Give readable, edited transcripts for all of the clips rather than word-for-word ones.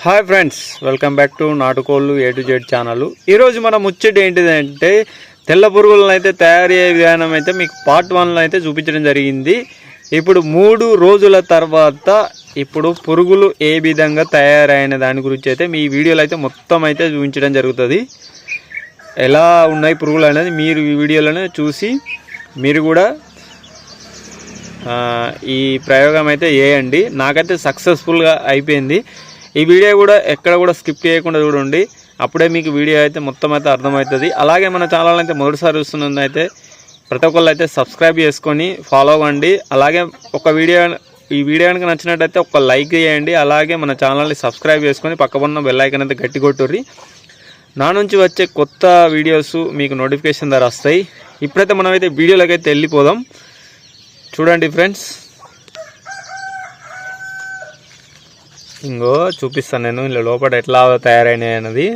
Hi friends, welcome back to నాటుకోళ్ళు A to Z channel. ఈరోజు మన ముచ్చట ఏంటిదంటే తెల్ల పురుగులను అయితే తయారయ్యే విధానం అయితే మీకు పార్ట్ 1లో అయితే చూపించడం జరిగింది. ఇప్పుడు 3 రోజుల తర్వాత ఇప్పుడు పురుగులు ఏ విధంగా తయారైన దాని గురించి అయితే మీ వీడియోలో అయితే మొత్తం అయితే చూపించడం జరుగుతుంది. ఎలా ఉన్నాయి పురుగులు అనేది మీరు ఈ వీడియోలోనే చూసి మీరు కూడా ఈ ప్రయోగం అయితే చేయండి. నాకైతే సక్సెస్ఫుల్గా అయిపోయింది. ఈ వీడియో కూడా ఎక్కడ కూడా స్కిప్ చేయకుండా చూడండి, అప్పుడే మీకు వీడియో అయితే మొత్తం అయితే అర్థమవుతుంది. అలాగే మన ఛానల్ అయితే మొదటిసారి చూస్తున్నది అయితే ప్రతి ఒక్కళ్ళు అయితే సబ్స్క్రైబ్ చేసుకొని ఫాలో అవ్వండి. అలాగే ఈ వీడియో కనుక నచ్చినట్టయితే ఒక లైక్ చేయండి. అలాగే మన ఛానల్ని సబ్స్క్రైబ్ చేసుకొని పక్కన బెల్ ఐకాన్ అయితే గట్టి కొట్టుర్రి. నా నుంచి వచ్చే కొత్త వీడియోస్ మీకు నోటిఫికేషన్ ద్వారా వస్తాయి. ఇప్పుడైతే మనమైతే వీడియోలోకి అయితే వెళ్ళిపోదాం. చూడండి ఫ్రెండ్స్, ఇంకో చూపిస్తాను నేను ఇలా లోపల ఎట్లా తయారైనాయి అన్నది.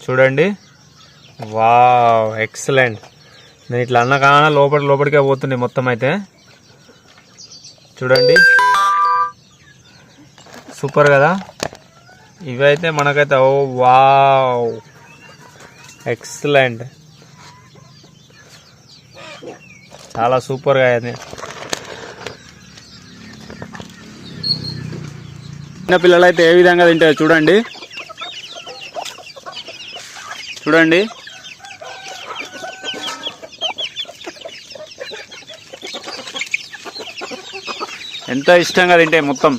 చూడండి, వావ్ ఎక్సలెంట్. నేను ఇట్లా అన్న కాన లోపలికే పోతుంది మొత్తం అయితే. చూడండి, సూపర్ కదా. ఇవైతే మనకైతే ఓ వావ్ ఎక్సలెంట్, చాలా సూపర్గా అయింది. చిన్న పిల్లలు అయితే ఏ విధంగా తింటారు చూడండి. చూడండి, ఎంత ఇష్టంగా తింటాయి మొత్తం.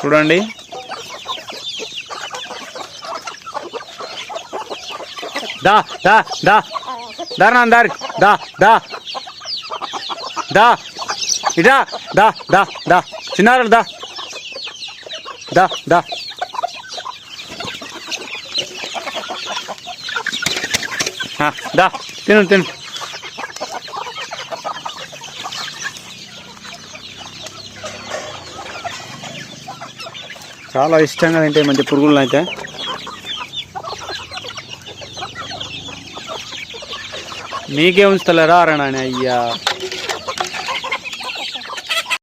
చూడండి, దా దా దా దార్ దారి దా దా దా ఇదా దా దా దా చిన్నారు దా దా దా. దా తిను తిను. చాలా ఇష్టంగా తింటాయి మంచి పురుగులను అయితే. మీకే ఉంచుతలేరా అరణా అయ్యా.